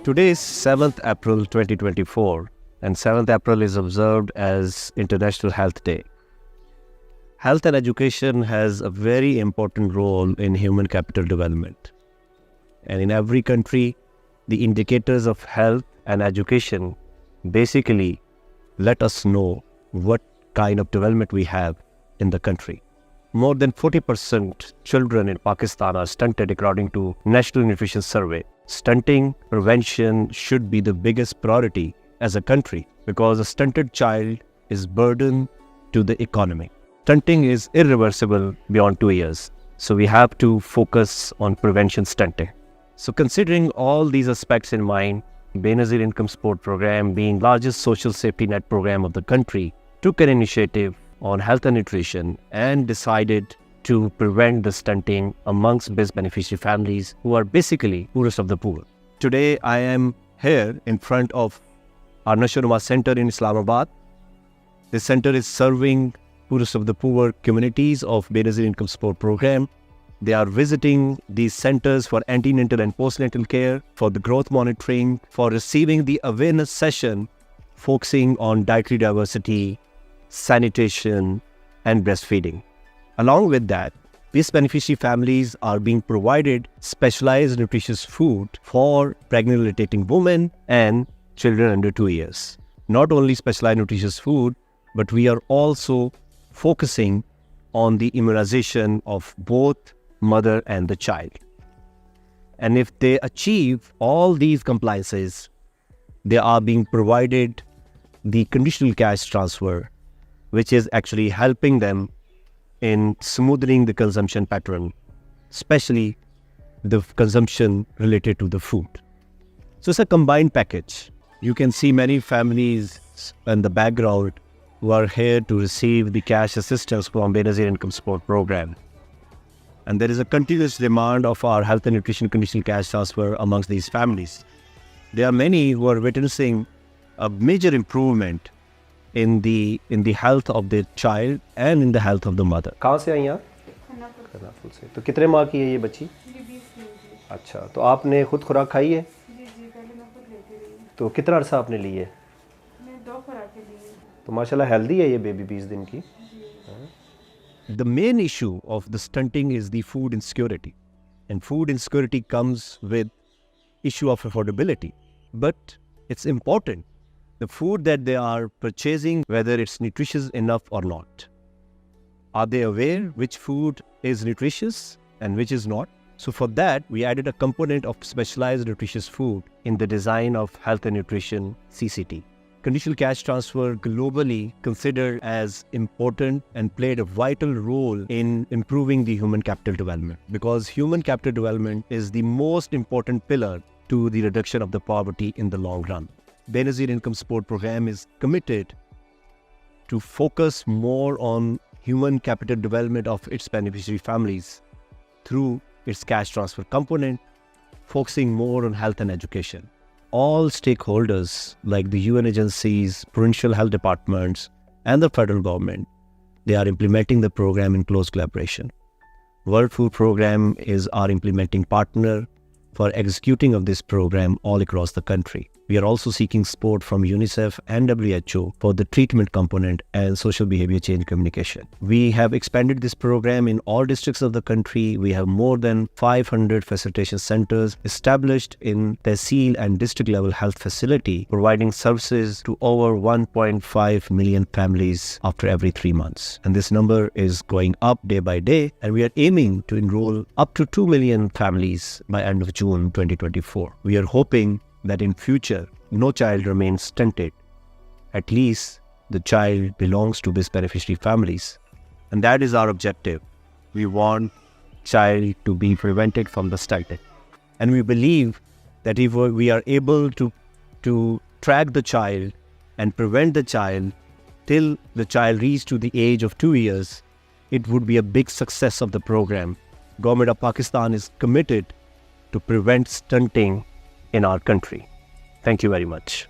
Today is 7th April 2024 and 7th April is observed as International Health Day. Health and education has a very important role in human capital development. And in every country, the indicators of health and education basically let us know what kind of development we have in the country. More than 40% children in Pakistan are stunted according to National Nutrition Survey. Stunting prevention should be the biggest priority as a country because a stunted child is burden to the economy. Stunting is irreversible beyond 2 years. So we have to focus on prevention stunting. So considering all these aspects in mind, Benazir Income Support Program, being largest social safety net program of the country, took an initiative on health and nutrition and decided to prevent the stunting amongst BISP beneficiary families who are basically poorest of the poor. Today I am here in front of our Nashonuma Center in Islamabad. This center is serving poorest of the poor communities of Benazir Income Support Program. They are visiting these centers for antenatal and postnatal care, for the growth monitoring, for receiving the awareness session focusing on dietary diversity, sanitation, and breastfeeding. Along with that, these beneficiary families are being provided specialized nutritious food for pregnant lactating women and children under 2 years. Not only specialized nutritious food, but we are also focusing on the immunization of both mother and the child. And if they achieve all these compliances, they are being provided the conditional cash transfer, which is actually helping them in smoothing the consumption pattern, especially the consumption related to the food. So it's a combined package. You can see many families in the background who are here to receive the cash assistance from Benazir Income Support Program. And there is a continuous demand of our health and nutrition conditional cash transfer amongst these families. There are many who are witnessing a major improvement in the health of the child and in the health of the mother. कहाँ से आई आप? खन्नापुर से। तो कितने माह की है ये बच्ची? अच्छा, तो आपने खुद खुराक खाई है? जी पहले मैं खुद लेती रही। तो कितना अर्सा आपने ली है? मैं 2 खुराकें ली हैं। तो माशाल्लाह हेल्दी है ये बेबी 20 दिन की। The main issue of the stunting is the food insecurity. And food insecurity comes with issue of affordability. But it's important, the food that they are purchasing, whether it's nutritious enough or not. Are they aware which food is nutritious and which is not? So for that, we added a component of specialized nutritious food in the design of health and nutrition CCT. Conditional cash transfer globally considered as important and played a vital role in improving the human capital development, because human capital development is the most important pillar to the reduction of the poverty in the long run. Benazir Income Support Program is committed to focus more on human capital development of its beneficiary families through its cash transfer component, focusing more on health and education. All stakeholders like the UN agencies, provincial health departments, and the federal government, they are implementing the program in close collaboration. World Food Program is our implementing partner for executing of this program all across the country. We are also seeking support from UNICEF and WHO for the treatment component and social behavior change communication. We have expanded this program in all districts of the country. We have more than 500 facilitation centers established in Tehsil and district level health facility, providing services to over 1.5 million families after every 3 months. And this number is going up day by day, and we are aiming to enroll up to 2 million families by end of June 2024. We are hoping that in future, no child remains stunted. At least the child belongs to BISP beneficiary families. And that is our objective. We want child to be prevented from the stunting. And we believe that if we are able to track the child and prevent the child till the child reaches to the age of 2 years, it would be a big success of the program. Government of Pakistan is committed to prevent stunting in our country. Thank you very much.